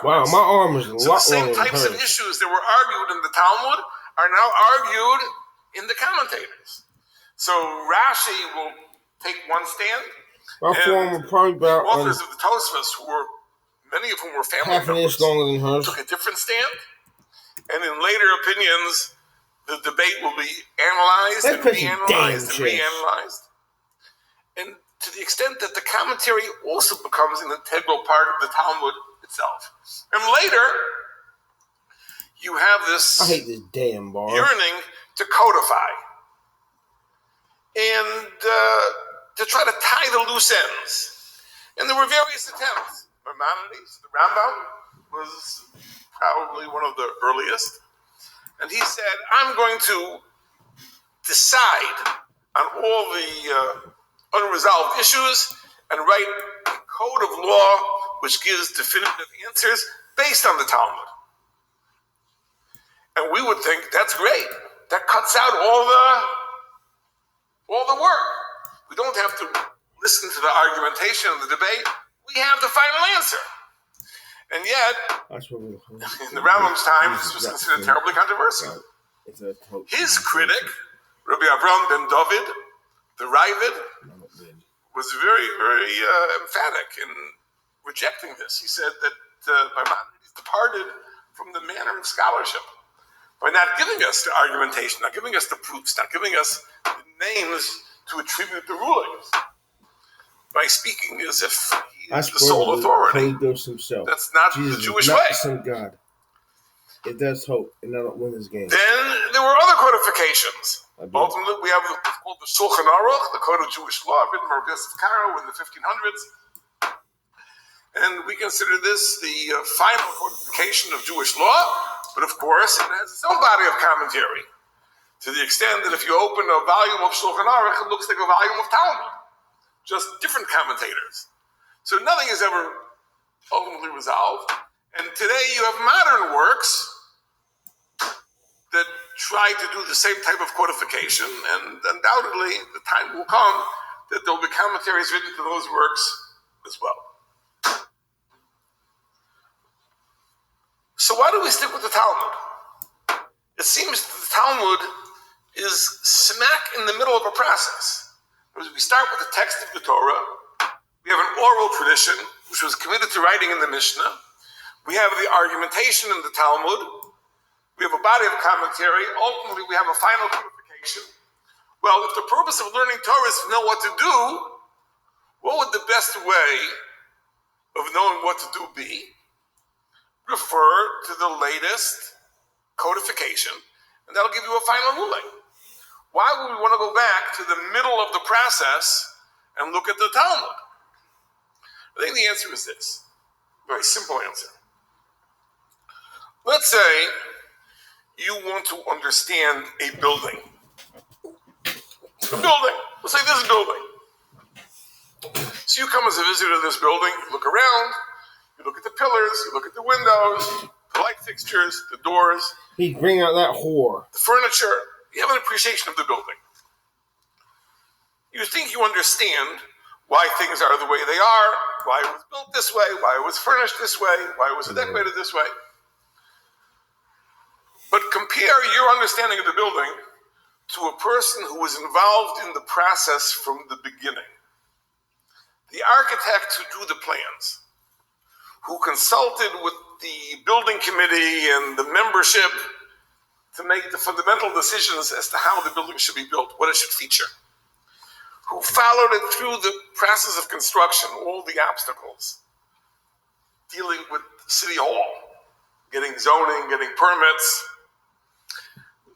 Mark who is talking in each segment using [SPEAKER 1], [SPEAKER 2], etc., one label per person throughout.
[SPEAKER 1] Wow, my arm is a
[SPEAKER 2] So
[SPEAKER 1] lot
[SPEAKER 2] the same
[SPEAKER 1] longer than
[SPEAKER 2] types of
[SPEAKER 1] hers.
[SPEAKER 2] issues that were argued in the Talmud are now argued in the commentators. So Rashi will take one stand.
[SPEAKER 1] My forearm was probably about
[SPEAKER 2] authors of the Tosfos, many of whom were family
[SPEAKER 1] half an inch longer than hers.
[SPEAKER 2] took a different stand. And in later opinions, the debate will be analyzed and reanalyzed and reanalyzed. And to the extent that the commentary also becomes an integral part of the Talmud itself. And later, you have this,
[SPEAKER 1] I hate this damn bar.
[SPEAKER 2] yearning to codify and to try to tie the loose ends. And there were various attempts. Maimonides, the Rambam, was probably one of the earliest. And he said, I'm going to decide on all the unresolved issues and write a code of law which gives definitive answers based on the Talmud. And we would think that's great. That cuts out all the work. We don't have to listen to the argumentation and the debate. We have the final answer. And yet, in the Rambam's time, this was considered terribly controversial. His critic, Rabbi Avraham ben David, the Ravid, was very, very emphatic in rejecting this. He said that Maimonides departed from the manner of scholarship by not giving us the argumentation, not giving us the proofs, not giving us the names to attribute the rulings, by speaking as if he is the sole authority.
[SPEAKER 1] Himself.
[SPEAKER 2] That's not
[SPEAKER 1] Jesus
[SPEAKER 2] the Jewish
[SPEAKER 1] is not
[SPEAKER 2] way.
[SPEAKER 1] The Son of God. If that's hope, and I don't win this game.
[SPEAKER 2] Then there were other codifications. Ultimately, we have what's called the Shulchan Aruch, the Code of Jewish Law, written by Rabbi Yosef Karo in the 1500s. And we consider this the final codification of Jewish law, but of course, it has its own body of commentary, to the extent that if you open a volume of Shulchan Aruch, it looks like a volume of Talmud, just different commentators. So nothing is ever ultimately resolved. And today you have modern works that try to do the same type of codification, and undoubtedly the time will come that there will be commentaries written to those works as well. So why do we stick with the Talmud? It seems that the Talmud is smack in the middle of a process. We start with the text of the Torah. We have an oral tradition, which was committed to writing in the Mishnah. We have the argumentation in the Talmud. We have a body of commentary. Ultimately, we have a final codification. Well, if the purpose of learning Torah is to know what to do, what would the best way of knowing what to do be? Refer to the latest codification, and that'll give you a final ruling. Why would we want to go back to the middle of the process and look at the Talmud? I think the answer is this. Very simple answer. Let's say you want to understand a building. A building. Let's say this building. So you come as a visitor to this building, you look around, you look at the pillars, you look at the windows, the light fixtures, the doors.
[SPEAKER 1] He's bringing out that whore.
[SPEAKER 2] The furniture. You have an appreciation of the building. You think you understand why things are the way they are, why it was built this way, why it was furnished this way, why it was decorated this way. But compare your understanding of the building to a person who was involved in the process from the beginning. The architect who drew the plans, who consulted with the building committee and the membership to make the fundamental decisions as to how the building should be built, what it should feature, who followed it through the process of construction, all the obstacles, dealing with City Hall, getting zoning, getting permits,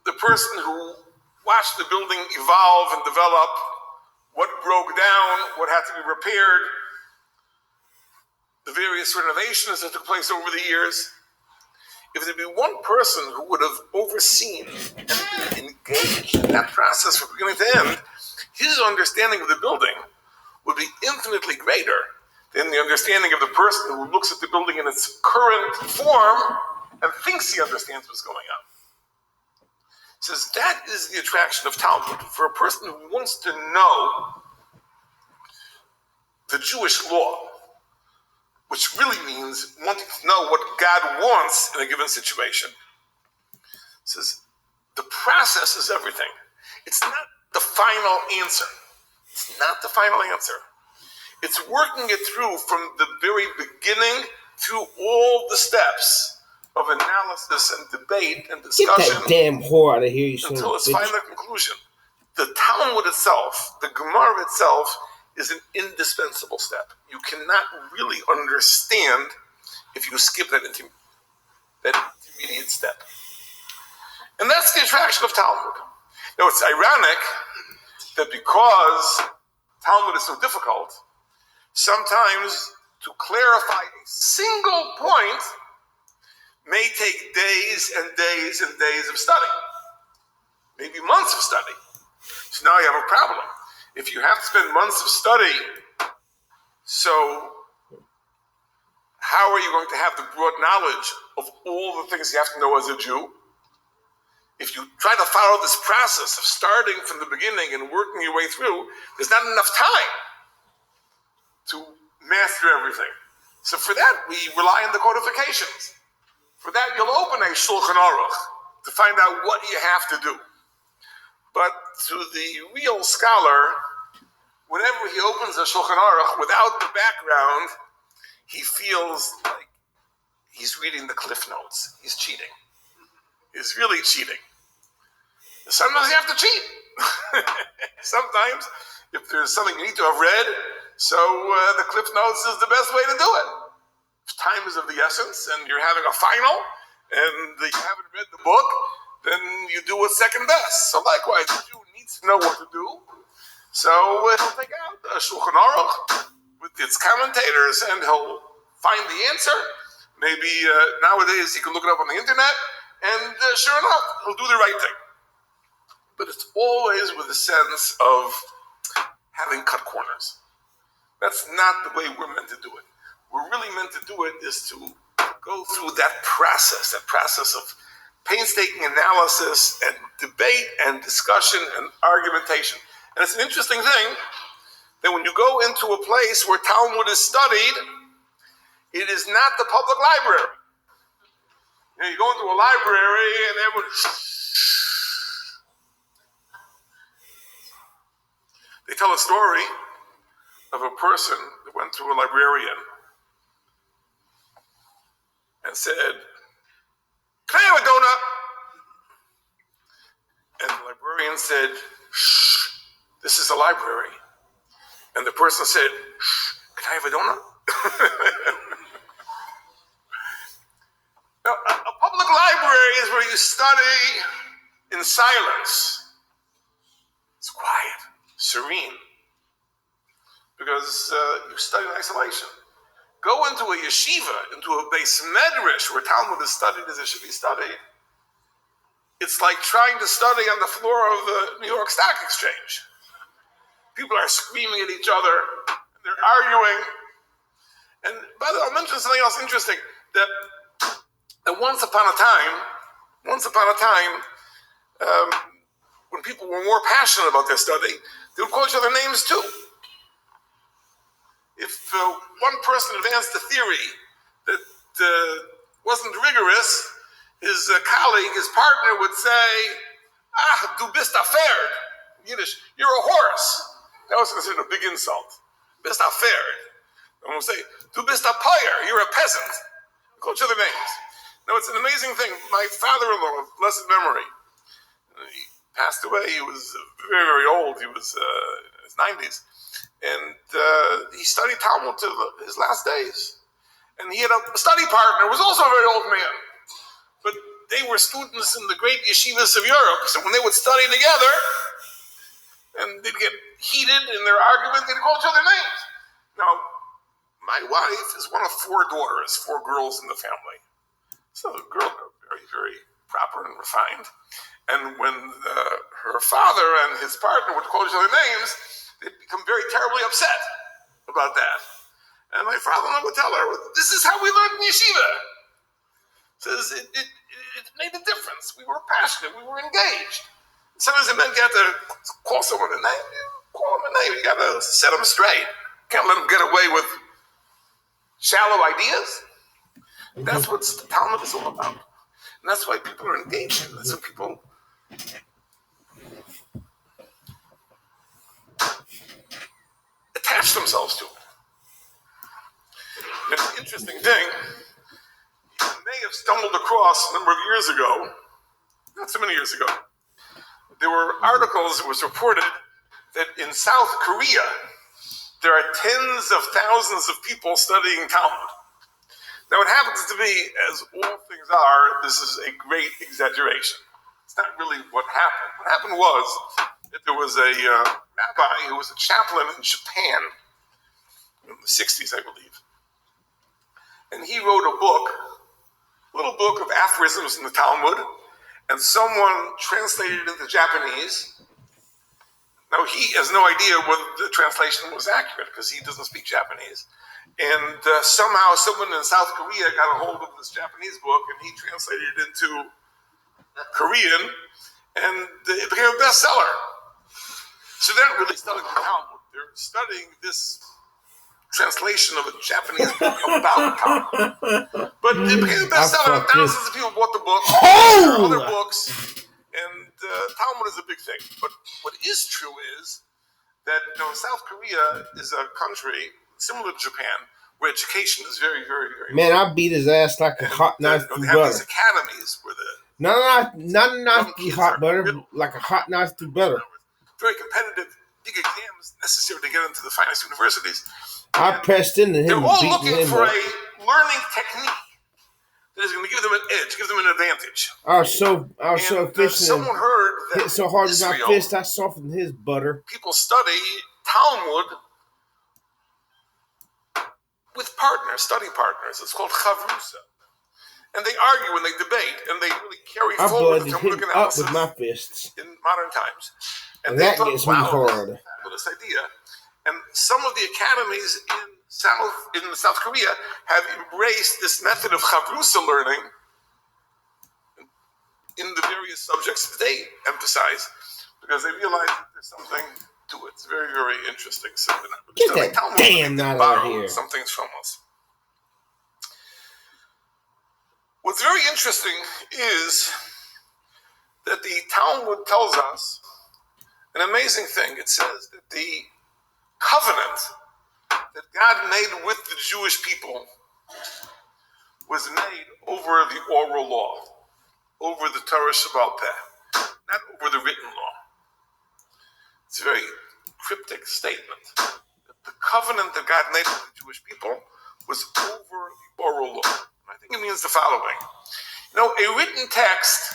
[SPEAKER 2] the person who watched the building evolve and develop, what broke down, what had to be repaired, the various renovations that took place over the years. If there'd be one person who would have overseen and been engaged in that process from beginning to end, his understanding of the building would be infinitely greater than the understanding of the person who looks at the building in its current form and thinks he understands what's going on. He says that is the attraction of Talmud. For a person who wants to know the Jewish law, which really means means wanting to know what God wants in a given situation. It says, the process is everything. It's not the final answer. It's not the final answer. It's working it through from the very beginning through all the steps of analysis and debate and
[SPEAKER 1] Get
[SPEAKER 2] discussion
[SPEAKER 1] that damn whore out of here, you son of
[SPEAKER 2] until
[SPEAKER 1] a
[SPEAKER 2] its
[SPEAKER 1] bitch.
[SPEAKER 2] final conclusion. The Talmud itself, the Gemara itself, is an indispensable step. You cannot really understand if you skip that intermediate step. And that's the attraction of Talmud. Now, it's ironic that because Talmud is so difficult, sometimes to clarify a single point may take days and days and days of study, maybe months of study. So now you have a problem. If you have to spend months of study, so how are you going to have the broad knowledge of all the things you have to know as a Jew? If you try to follow this process of starting from the beginning and working your way through, there's not enough time to master everything. So for that, we rely on the codifications. For that, you'll open a Shulchan Aruch to find out what you have to do. But to the real scholar, whenever he opens a Shulchan Aruch without the background, he feels like he's reading the Cliff Notes. He's cheating. He's really cheating. Sometimes you have to cheat. Sometimes, if there's something you need to have read, so the Cliff Notes is the best way to do it. If time is of the essence and you're having a final and you haven't read the book, then you do what's second best. So likewise, the Jew needs to know what to do. So he'll take out a Shulchan Aruch with its commentators and he'll find the answer. Maybe nowadays he can look it up on the internet and sure enough, he'll do the right thing. But it's always with a sense of having cut corners. That's not the way we're meant to do it. We're really meant to do it is to go through that process of painstaking analysis and debate and discussion and argumentation. And it's an interesting thing that when you go into a place where Talmud is studied, it is not the public library. You go into a library and everyone... They tell a story of a person that went to a librarian and said, "Can I have a donut?" And the librarian said, "Shh, this is a library." And the person said, "Shh, can I have a donut?" Now, a public library is where you study in silence. It's quiet, serene, because you study in isolation. Go into a yeshiva, into a beis medrash where Talmud is studied as it should be studied. It's like trying to study on the floor of the New York Stock Exchange. People are screaming at each other, and they're arguing. And by the way, I'll mention something else interesting, that once upon a time, when people were more passionate about their study, they would call each other names too. If one person advanced a theory that wasn't rigorous, his colleague, his partner would say, "Du bist a Pferd." In Yiddish, "You're a horse." That was considered a big insult. "Bist a Pferd." One would say, "Du bist a Poyer." You're a peasant. They call each other names. Now, it's an amazing thing. My father-in-law, of blessed memory, he passed away. He was very, very old. He was in his 90s. And he studied Talmud to his last days. And he had a study partner who was also a very old man. But they were students in the great yeshivas of Europe. So when they would study together, and they'd get heated in their argument, they'd call each other names. Now, my wife is one of 4 daughters, 4 girls in the family. So the girls are very, very proper and refined. And when her father and his partner would call each other names, they'd become very terribly upset about that. And my father-in-law would tell her, "This is how we learned in yeshiva." Says it made a difference. We were passionate. We were engaged. Sometimes it meant you have to call someone a name. Call them a name. You got to set them straight. Can't let them get away with shallow ideas. That's what the Talmud is all about. And that's why people are engaged in it. That's what people attach themselves to it. And it's an interesting thing. You may have stumbled across a number of years ago, not so many years ago, there were articles, it was reported that in South Korea, there are tens of thousands of people studying Talmud. Now, it happens to be, as all things are, this is a great exaggeration. It's not really what happened. What happened was that there was a rabbi who was a chaplain in Japan in the 60s, I believe. And he wrote a little book of aphorisms in the Talmud, and someone translated it into Japanese. Now, he has no idea whether the translation was accurate because he doesn't speak Japanese. And somehow someone in South Korea got a hold of this Japanese book and he translated it into Korean, and it became a bestseller. So they're not really studying the Talmud. They're studying this translation of a Japanese book about Talmud. But it became a bestseller. Thousands of people bought the book. There are other books. And Talmud is a big thing. But what is true is that South Korea is a country similar to Japan, where education is very, very, very
[SPEAKER 1] Man, I beat his ass like a hot knife through
[SPEAKER 2] they have
[SPEAKER 1] butter.
[SPEAKER 2] these academies where
[SPEAKER 1] Not
[SPEAKER 2] young kids
[SPEAKER 1] hot
[SPEAKER 2] are
[SPEAKER 1] butter,
[SPEAKER 2] middle.
[SPEAKER 1] like a hot knife through butter.
[SPEAKER 2] very competitive, big exams necessary to get into the finest universities.
[SPEAKER 1] I pressed into him
[SPEAKER 2] They're
[SPEAKER 1] and
[SPEAKER 2] all
[SPEAKER 1] beating
[SPEAKER 2] looking
[SPEAKER 1] him
[SPEAKER 2] for
[SPEAKER 1] up.
[SPEAKER 2] a learning technique that is going to give them an edge, give them an advantage.
[SPEAKER 1] I was so efficient
[SPEAKER 2] someone
[SPEAKER 1] and
[SPEAKER 2] heard that
[SPEAKER 1] hit so hard with my
[SPEAKER 2] Israel,
[SPEAKER 1] fist, I softened his butter.
[SPEAKER 2] people study Talmud with partners, study partners. It's called chavrusa. And they argue and they debate and they really carry
[SPEAKER 1] I
[SPEAKER 2] forward the
[SPEAKER 1] blooded
[SPEAKER 2] Talmudic
[SPEAKER 1] him up
[SPEAKER 2] analysis
[SPEAKER 1] with my fists.
[SPEAKER 2] in modern times.
[SPEAKER 1] And
[SPEAKER 2] they
[SPEAKER 1] that
[SPEAKER 2] thought,
[SPEAKER 1] gets me
[SPEAKER 2] wow,
[SPEAKER 1] hard.
[SPEAKER 2] this is a fabulous idea. And some of the academies in South Korea have embraced this method of chavrusa learning in the various subjects that they emphasize because they realize that there's something to it. It's very, very interesting. So they're not
[SPEAKER 1] Get
[SPEAKER 2] studying
[SPEAKER 1] that
[SPEAKER 2] Talmud,
[SPEAKER 1] damn
[SPEAKER 2] they
[SPEAKER 1] out of
[SPEAKER 2] borrow
[SPEAKER 1] here.
[SPEAKER 2] some things from us. What's very interesting is that the Talmud tells us an amazing thing. It says that the covenant that God made with the Jewish people was made over the oral law, over the Torah Shebaal Peh, not over the written law. It's a very cryptic statement. The covenant that God made with the Jewish people was over the oral law. I think it means the following. A written text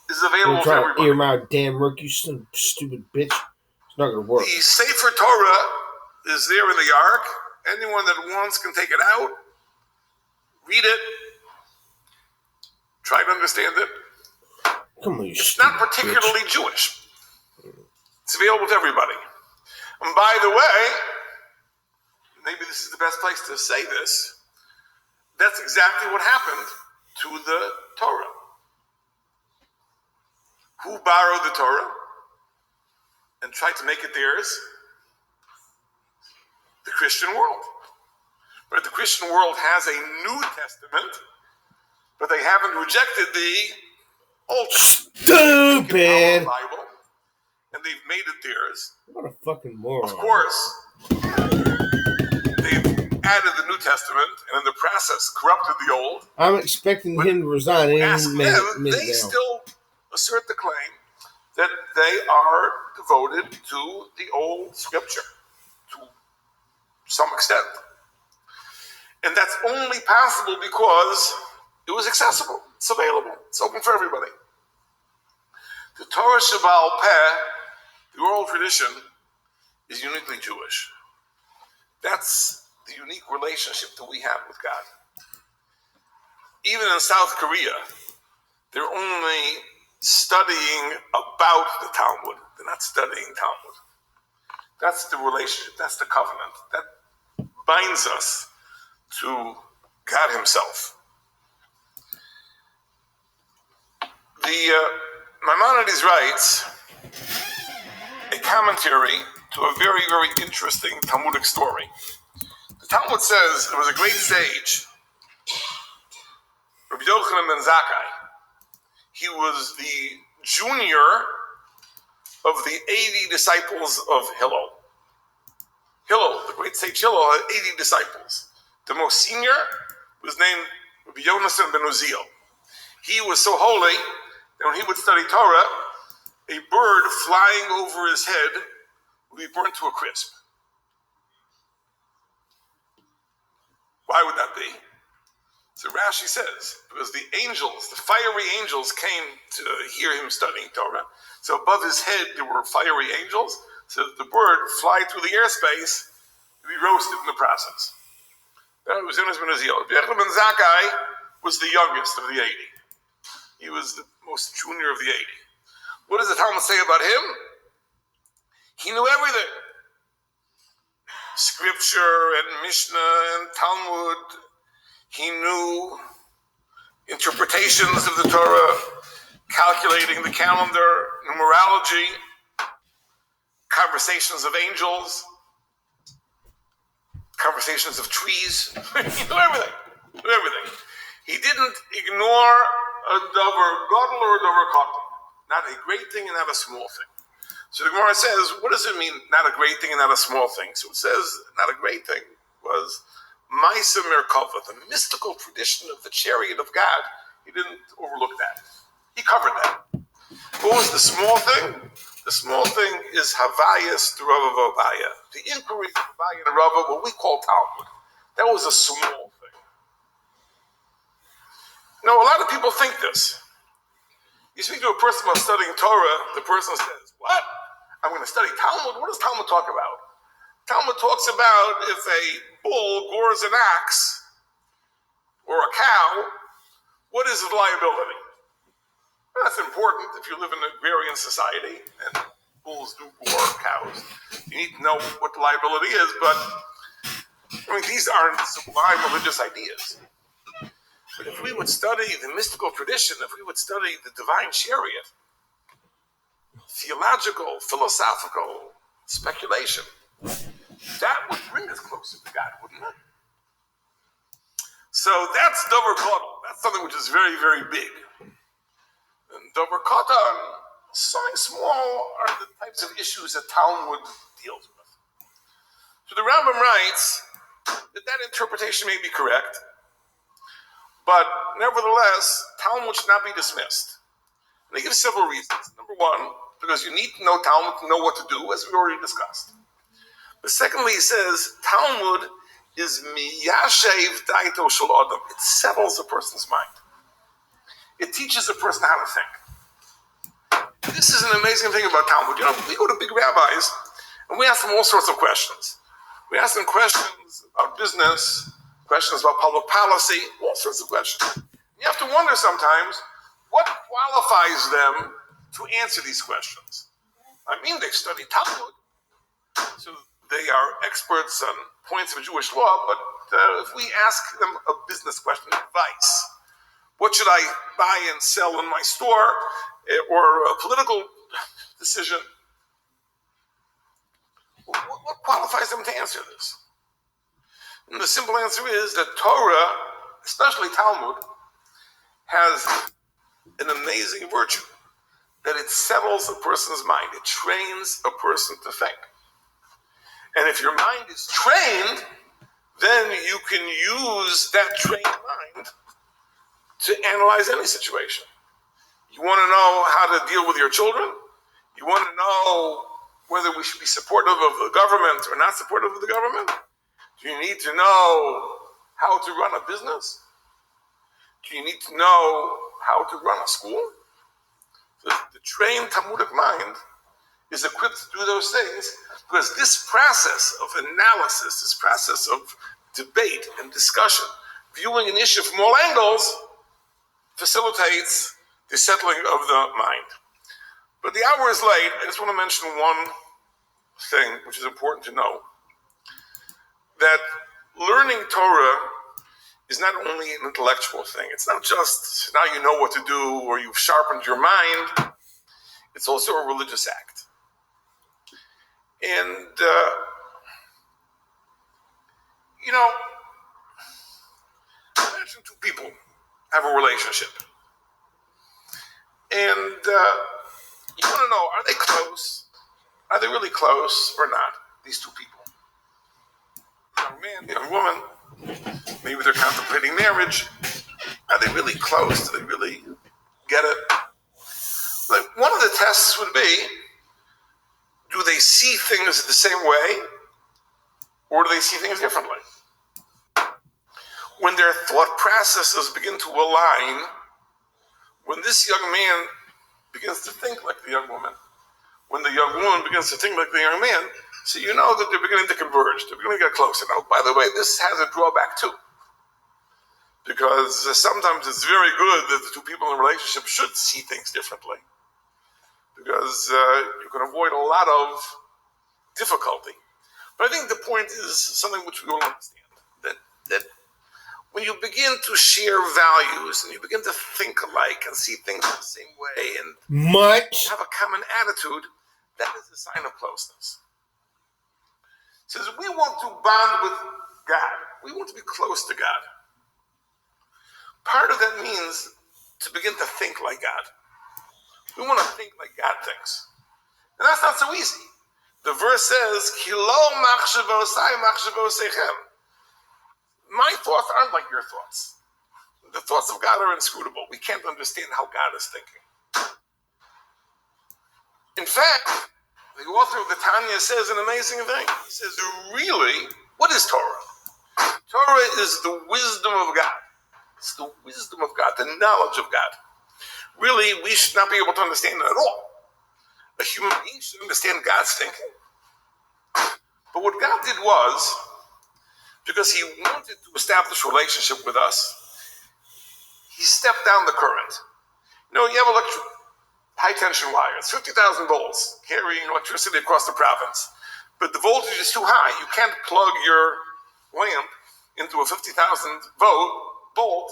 [SPEAKER 2] is available to everybody.
[SPEAKER 1] Ear my damn work, you son of a stupid bitch. It's not gonna work.
[SPEAKER 2] The Sefer Torah is there in the Ark. Anyone that wants can take it out, read it, try to understand it.
[SPEAKER 1] Come on, you
[SPEAKER 2] It's
[SPEAKER 1] stupid
[SPEAKER 2] not particularly
[SPEAKER 1] bitch.
[SPEAKER 2] Jewish. It's available to everybody. And by the way, maybe this is the best place to say this, that's exactly what happened to the Torah. Who borrowed the Torah and tried to make it theirs? The Christian world. But the Christian world has a New Testament, but they haven't rejected the Old Testament.
[SPEAKER 1] Stupid.
[SPEAKER 2] Bible, and they've made it theirs.
[SPEAKER 1] What a fucking moron.
[SPEAKER 2] Of course, they've added the New Testament, and in the process corrupted the Old.
[SPEAKER 1] I'm expecting him to resign any
[SPEAKER 2] Ask
[SPEAKER 1] minute
[SPEAKER 2] them, they
[SPEAKER 1] now.
[SPEAKER 2] still assert the claim that they are devoted to the Old Scripture to some extent. And that's only possible because it was accessible. It's available. It's open for everybody. The Torah Shebaal Peh, the oral tradition, is uniquely Jewish. That's the unique relationship that we have with God. Even in South Korea, they're only studying about the Talmud. They're not studying Talmud. That's the relationship. That's the covenant. That binds us to God Himself. Maimonides writes a commentary to a very, very interesting Talmudic story. The Talmud says there was a great sage Rabbi Yochanan ben Zakkai. He was the junior of the 80 disciples of Hillel. Hillel, the great sage Hillel, had 80 disciples. The most senior was named Rabbi Yonasan ben Uziel. He was so holy that when he would study Torah, a bird flying over his head would be burnt to a crisp. Why would that be? So Rashi says, because the angels, the fiery angels came to hear him studying Torah. So above his head there were fiery angels, so that the bird fly through the airspace to be roasted in the process. That was Yonas ben Uziel. Yochanan ben Zakkai was the youngest of the 80. He was the most junior of the 80. What does the Talmud say about him? He knew everything. Scripture and Mishnah and Talmud. He knew interpretations of the Torah, calculating the calendar, numerology, conversations of angels, conversations of trees. He knew everything. He didn't ignore a davar gadol or a davar katan. Not a great thing and not a small thing. So the Gemara says, what does it mean, not a great thing and not a small thing? So it says, not a great thing was Maisa Merkava, the mystical tradition of the chariot of God. He didn't overlook that. He covered that. What was the small thing? The small thing is Havayas to Rava Vavaya. The inquiry of Havaya and Rava, what we call Talmud. That was a small thing. Now, a lot of people think this. You speak to a person about studying Torah, the person says, what? I'm going to study Talmud? What does Talmud talk about? Talmud talks about if a bull gores an ox or a cow, what is his liability? Well, that's important if you live in an agrarian society and bulls do gore cows. You need to know what the liability is, but I mean, these aren't sublime religious ideas. But if we would study the mystical tradition, if we would study the divine chariot, theological, philosophical speculation, that would bring us closer to God, wouldn't it? So that's davar gadol. That's something which is very, very big. And davar katan, something small, are the types of issues that Talmud deals with. So the Rambam writes that interpretation may be correct, but nevertheless, Talmud should not be dismissed. And he gives several reasons. Number one, because you need to know Talmud to know what to do, as we already discussed. But secondly, he says, Talmud is miyashev daito shel adam. It settles a person's mind. It teaches a person how to think. This is an amazing thing about Talmud. You know, we go to big rabbis, and we ask them all sorts of questions. We ask them questions about business, questions about public policy, all sorts of questions. You have to wonder sometimes, what qualifies them to answer these questions? I mean, they've studied Talmud, so they are experts on points of Jewish law, but if we ask them a business question, advice, what should I buy and sell in my store, or a political decision, what qualifies them to answer this? And the simple answer is that Torah, especially Talmud, has an amazing virtue, that it settles a person's mind. It trains a person to think. And if your mind is trained, then you can use that trained mind to analyze any situation. You want to know how to deal with your children? You want to know whether we should be supportive of the government or not supportive of the government? Do you need to know how to run a business? Do you need to know how to run a school? The trained Talmudic mind is equipped to do those things, because this process of analysis, this process of debate and discussion, viewing an issue from all angles, facilitates the settling of the mind. But the hour is late. I just want to mention one thing which is important to know, that learning Torah is not only an intellectual thing. It's not just now you know what to do or you've sharpened your mind. It's also a religious act. And, imagine two people have a relationship. And you want to know, are they close? Are they really close or not, these two people? Young man, young woman, maybe they're contemplating marriage. Are they really close? Do they really get it? Like, one of the tests would be, do they see things the same way, or do they see things differently? When their thought processes begin to align, when this young man begins to think like the young woman, when the young woman begins to think like the young man, so you know that they're beginning to converge, they're beginning to get closer. Now, by the way, this has a drawback too, because sometimes it's very good that the two people in a relationship should see things differently, because you can avoid a lot of difficulty. But I think the point is something which we all understand, that when you begin to share values and you begin to think alike and see things the same way and have a common attitude, that is a sign of closeness. It says we want to bond with God. We want to be close to God. Part of that means to begin to think like God. We want to think like God thinks. And that's not so easy. The verse says, Ki lo machshavosai machshavosechem. My thoughts aren't like your thoughts. The thoughts of God are inscrutable. We can't understand how God is thinking. In fact, the author of the Tanya says an amazing thing. He says, really, what is Torah? Torah is the wisdom of God. It's the wisdom of God, the knowledge of God. Really, we should not be able to understand it at all. A human being should understand God's thinking. But what God did was, because he wanted to establish a relationship with us, he stepped down the current. You know, you have high-tension wires, 50,000 volts, carrying electricity across the province. But the voltage is too high. You can't plug your lamp into a 50,000 volt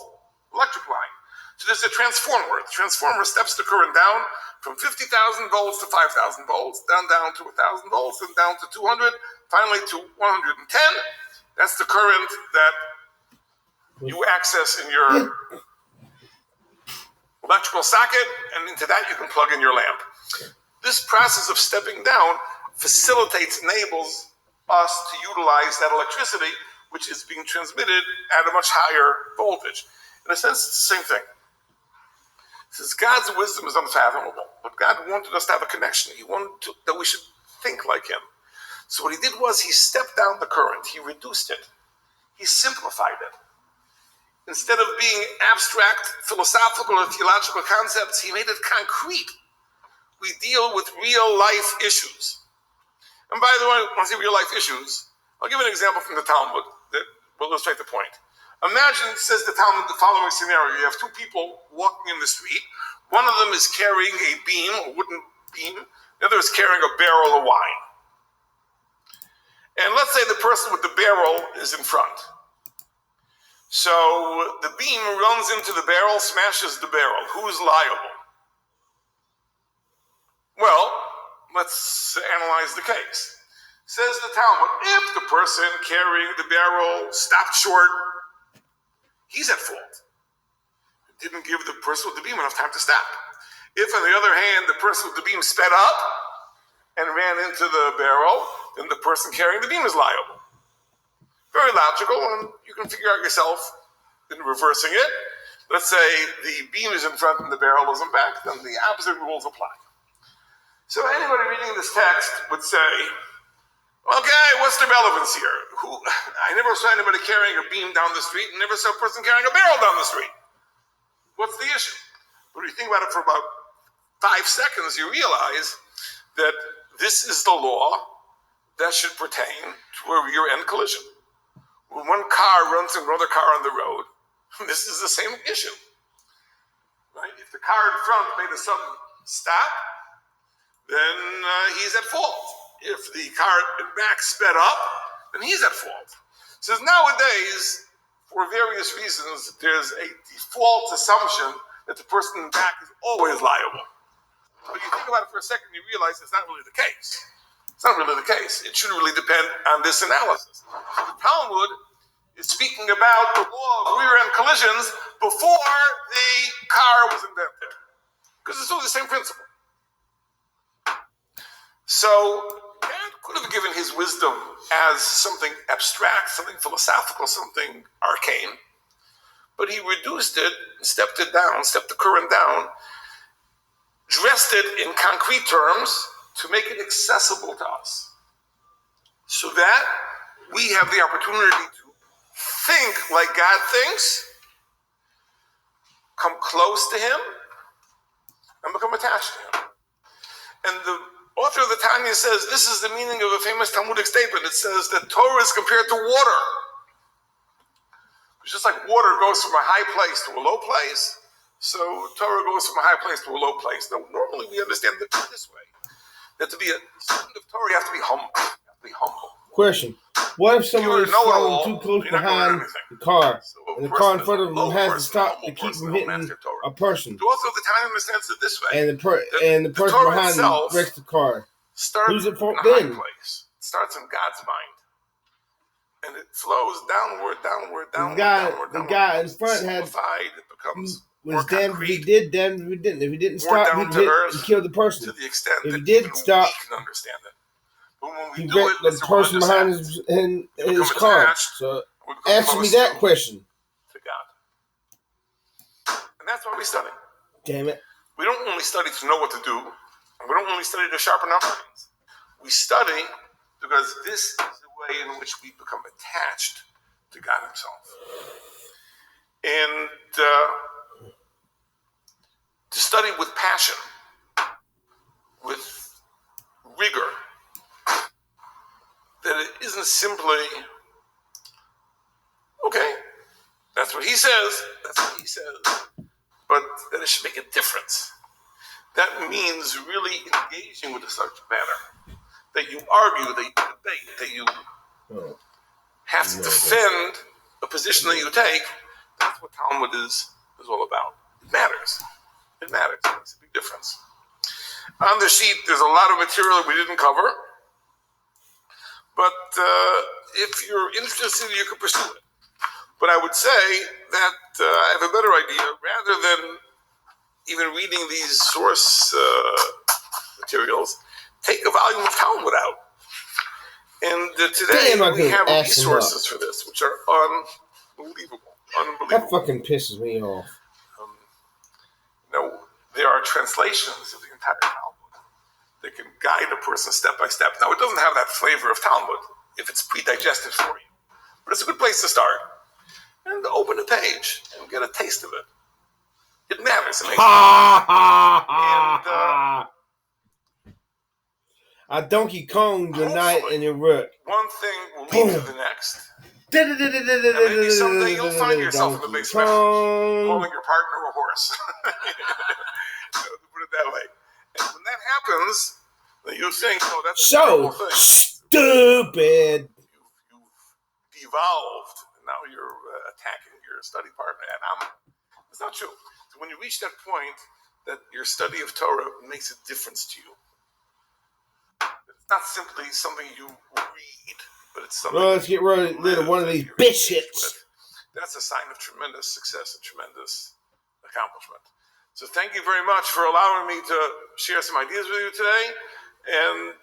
[SPEAKER 2] electric line. So there's a transformer. The transformer steps the current down from 50,000 volts to 5,000 volts, down to 1,000 volts, and down to 200, finally to 110. That's the current that you access in your electrical socket, and into that you can plug in your lamp. This process of stepping down facilitates, enables us to utilize that electricity, which is being transmitted at a much higher voltage. In a sense, it's the same thing. Since God's wisdom is unfathomable, but God wanted us to have a connection. He wanted that we should think like him. So what he did was he stepped down the current. He reduced it. He simplified it. Instead of being abstract, philosophical, or theological concepts, he made it concrete. We deal with real-life issues. And by the way, when I say real-life issues, I'll give an example from the Talmud that will illustrate the point. Imagine, says the Talmud, the following scenario. You have two people walking in the street. One of them is carrying a beam, a wooden beam. The other is carrying a barrel of wine. And let's say the person with the barrel is in front. So the beam runs into the barrel, smashes the barrel. Who's liable? Well, let's analyze the case. Says the Talmud, if the person carrying the barrel stopped short, he's at fault. Didn't give the person with the beam enough time to stop. If, on the other hand, the person with the beam sped up and ran into the barrel, then the person carrying the beam is liable. Very logical, and you can figure out yourself in reversing it. Let's say the beam is in front and the barrel is in back, then the opposite rules apply. So anybody reading this text would say, okay, what's the relevance here? I never saw anybody carrying a beam down the street and never saw a person carrying a barrel down the street. What's the issue? But if you think about it for about 5 seconds, you realize that this is the law that should pertain to a rear-end collision. When one car runs into another car on the road, this is the same issue. Right? If the car in front made a sudden stop, then he's at fault. If the car in back sped up, then he's at fault. So nowadays, for various reasons, there's a default assumption that the person in back is always liable. But you think about it for a second, you realize it's not really the case. It's not really the case. It should really depend on this analysis. So the Talmud is speaking about the law of rear-end collisions, before the car was invented, because it's all the same principle. So God could have given his wisdom as something abstract, something philosophical, something arcane, but he reduced it, stepped the current down, dressed it in concrete terms to make it accessible to us, so that we have the opportunity to think like God thinks, come close to him, and become attached to him. And the author of the Tanya says this is the meaning of a famous Talmudic statement. It says that Torah is compared to water. It's just like water goes from a high place to a low place, so Torah goes from a high place to a low place. Now, normally we understand it this way, that to be a student of Torah, you have to be humble.
[SPEAKER 1] Question: what if someone is following too close behind the car, and the car in front of them has to stop to keep from hitting a person?
[SPEAKER 2] The author of the Tanya understands it this way,
[SPEAKER 1] and the person behind them wrecks the car. Who's at fault then?
[SPEAKER 2] It starts in God's mind, and it flows downward.
[SPEAKER 1] The guy in front had
[SPEAKER 2] it becomes
[SPEAKER 1] was damned if he did, damned if he didn't. If he didn't stop, he killed the person.
[SPEAKER 2] To the extent
[SPEAKER 1] if he did stop,
[SPEAKER 2] we can understand it. But when we
[SPEAKER 1] he
[SPEAKER 2] do it,
[SPEAKER 1] wrecked the person behind his car. So answer me that question.
[SPEAKER 2] To God. And that's why we study.
[SPEAKER 1] Damn it.
[SPEAKER 2] We don't only study to know what to do, and we don't only study to sharpen our minds. We study because this is the way in which we become attached to God himself. And to study with passion, with rigor, that it isn't simply, okay, that's what he says, but that it should make a difference. That means really engaging with the subject matter, that you argue, that you debate, that you have to defend a position that you take. That's what Talmud is all about. It matters. It makes a big difference. On the sheet, there's a lot of material that we didn't cover. But if you're interested, you can pursue it. But I would say that I have a better idea. Rather than even reading these source materials, take a volume of Talmud out. And today we have resources for this, which are unbelievable.
[SPEAKER 1] That fucking pisses me off.
[SPEAKER 2] There are translations of the entire Talmud that can guide a person step by step. Now, it doesn't have that flavor of Talmud if it's pre-digested for you, but it's a good place to start. And open a page and get a taste of it. It matters. It makes
[SPEAKER 1] a Donkey Kong the night in your rook.
[SPEAKER 2] One thing will lead to the next. And maybe someday you'll find yourself in the basement calling your partner a horse. Put it that way. And when that happens, then you think, oh, that's a terrible thing.
[SPEAKER 1] Stupid.
[SPEAKER 2] You've devolved. And now you're attacking your study partner. And it's not true. So when you reach that point that your study of Torah makes a difference to you, it's not simply something you read, but it's something.
[SPEAKER 1] Well, let's get rid of one of these bitches.
[SPEAKER 2] That's a sign of tremendous success and tremendous accomplishment. So thank you very much for allowing me to share some ideas with you today. And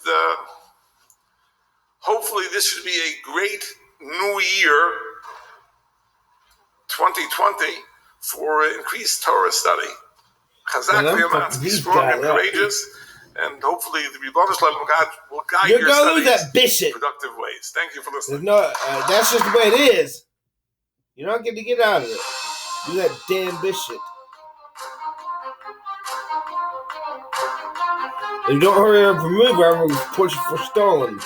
[SPEAKER 2] hopefully this should be a great new year, 2020, for increased Torah study. Chazak v'yamatz, be strong and courageous. And hopefully the Ribono Shel Olam God will guide your studies in productive ways. Thank you for listening.
[SPEAKER 1] That's just the way it is. You're not going to get out of it. Do that damn bitch shit. If you don't hurry up and move, I will push you for stalling.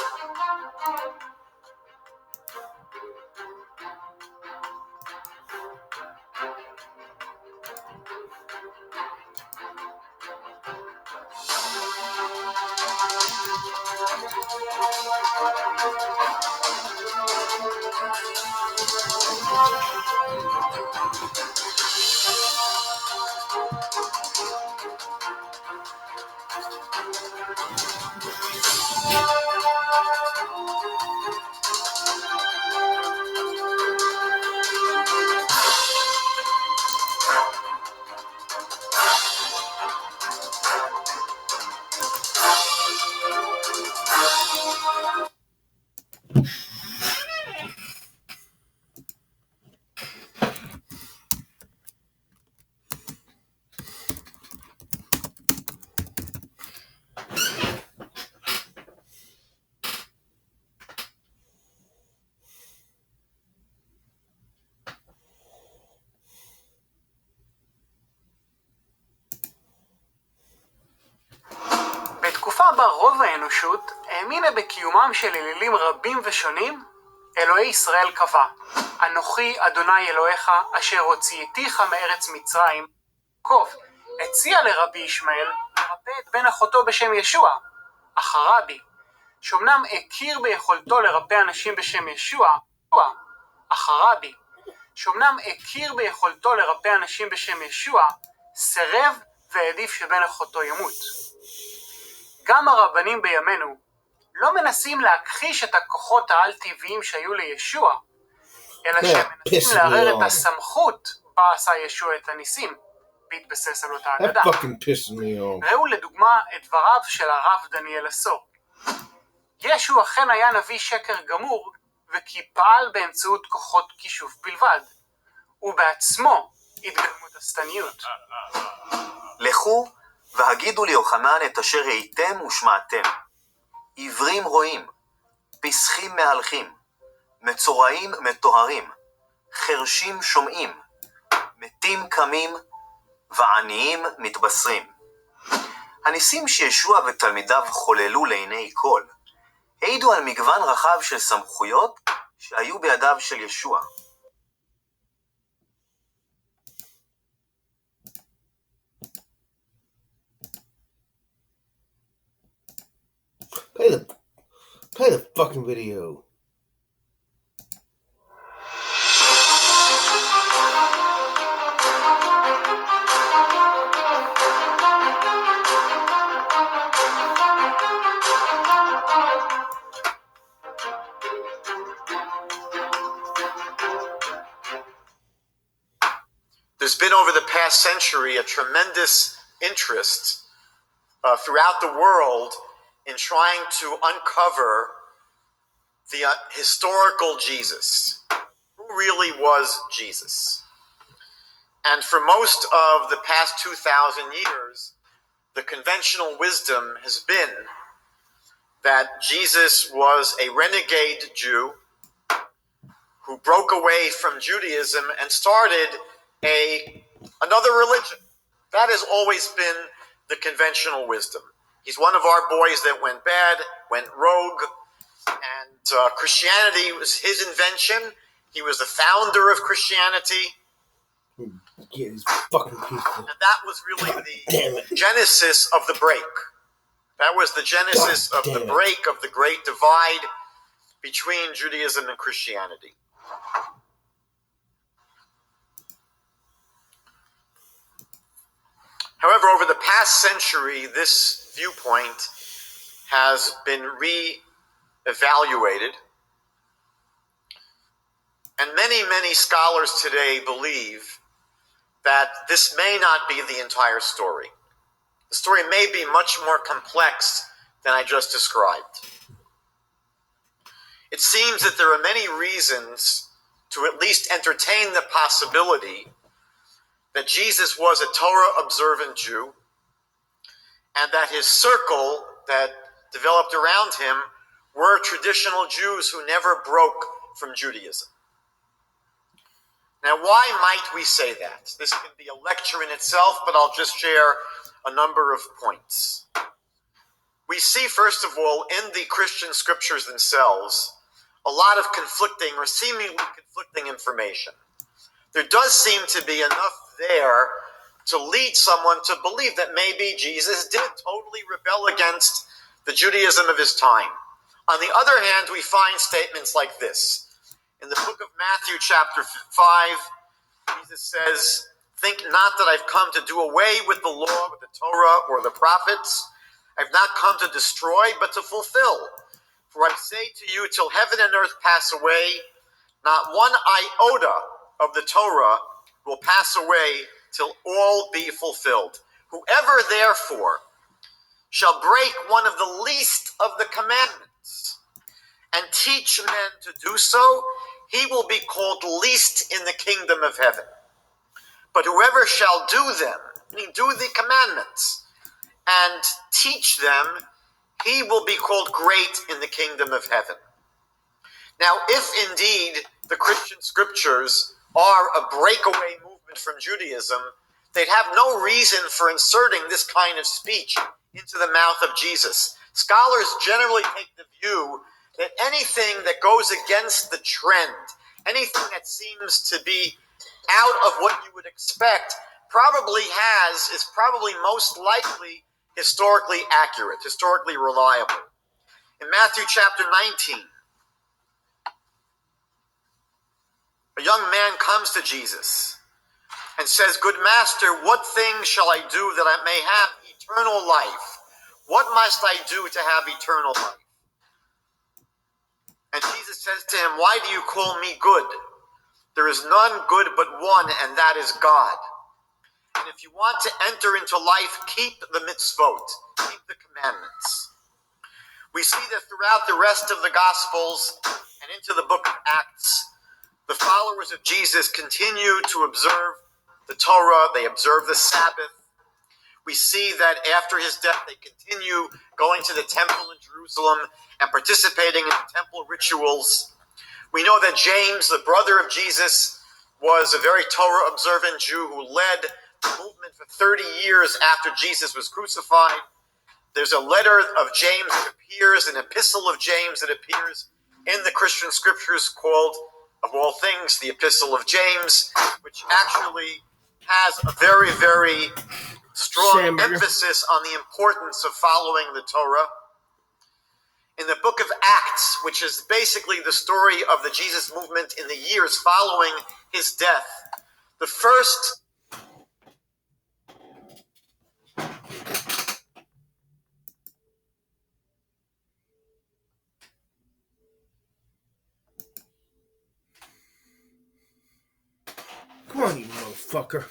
[SPEAKER 3] שבה רוב האנושות האמינה בקיומם של אלילים רבים ושונים, אלוהי ישראל קבע, אנוכי אדוני אלוהיך אשר הוצאתיך מארץ מצרים. יעקב הציע לרבי ישמעאל לרפא את בן אחותו בשם ישוע, אך הרבי, שאומנם הכיר ביכולתו לרפא אנשים בשם ישוע, סירב והעדיף שבן אחותו ימות. גם הרבנים בימינו לא מנסים להכחיש את הכוחות העל-טבעיים שהיו לישוע, אלא שמנסים לערער את הסמכות בה עשה ישוע את הניסים, בהתבסס על אותה אגדה. ראו לדוגמה את דבריו של הרב דניאל הסור. ישוע אכן היה נביא שקר גמור, וכי פעל באמצעות כוחות כישוף בלבד. הוא בעצמו התגלמות השטניות.
[SPEAKER 4] לכו והגידו ליוחנן את אשר ראיתם ושמעתם. עיוורים רואים, פסחים מהלכים, מצורעים מטוהרים, חרשים שומעים, מתים קמים ועניים מתבשרים. הניסים שישוע ותלמידיו חוללו לעיני כל, העידו על מגוון רחב של סמכויות שהיו בידיו של ישוע.
[SPEAKER 1] Play the fucking video.
[SPEAKER 2] There's been over the past century a tremendous interest throughout the world in trying to uncover the historical Jesus. Who really was Jesus? And for most of the past 2,000 years, the conventional wisdom has been that Jesus was a renegade Jew who broke away from Judaism and started another religion. That has always been the conventional wisdom. He's one of our boys that went bad, went rogue, and Christianity was his invention. He was the founder of Christianity.
[SPEAKER 1] Get his fucking piece of...
[SPEAKER 2] And that was really the genesis of the break. That was the genesis of the break of the great divide between Judaism and Christianity. However, over the past century, this viewpoint has been re-evaluated, and many scholars today believe that this may not be the entire story. The story may be much more complex than I just described. It seems that there are many reasons to at least entertain the possibility that Jesus was a Torah-observant Jew, and that his circle that developed around him were traditional Jews who never broke from Judaism. Now, why might we say that? This can be a lecture in itself, but I'll just share a number of points. We see, first of all, in the Christian scriptures themselves, a lot of conflicting or seemingly conflicting information. There does seem to be enough there to lead someone to believe that maybe Jesus did totally rebel against the Judaism of his time. On the other hand, we find statements like this. In the book of Matthew chapter 5, Jesus says, "Think not that I've come to do away with the law, with the Torah, or the prophets. I've not come to destroy, but to fulfill. For I say to you, till heaven and earth pass away, not one iota of the Torah will pass away till all be fulfilled. Whoever, therefore, shall break one of the least of the commandments and teach men to do so, he will be called least in the kingdom of heaven. But whoever shall do them, meaning do the commandments, and teach them, he will be called great in the kingdom of heaven." Now, if indeed the Christian scriptures are a breakaway movement from Judaism, they'd have no reason for inserting this kind of speech into the mouth of Jesus,
[SPEAKER 4] Scholars generally take the view that anything that goes against the trend, anything that seems to be out of what you would expect, is probably most likely historically accurate, historically reliable. In Matthew chapter 19, a young man comes to Jesus and says, "Good master, what thing shall I do that I may have eternal life? What must I do to have eternal life?" And Jesus says to him, "Why do you call me good? There is none good but one, and that is God. And if you want to enter into life, keep the mitzvot, keep the commandments." We see that throughout the rest of the Gospels and into the book of Acts, the followers of Jesus continue to observe the Torah, they observe the Sabbath. We see that after his death, they continue going to the temple in Jerusalem and participating in the temple rituals. We know that James, the brother of Jesus, was a very Torah-observant Jew who led the movement for 30 years after Jesus was crucified. There's a letter of James that appears, an epistle of James that appears in the Christian scriptures called, of all things, the Epistle of James, which actually has a very, very strong emphasis on the importance of following the Torah. In the book of Acts, which is basically the story of the Jesus movement in the years following his death, the first
[SPEAKER 1] Come on, you motherfucker.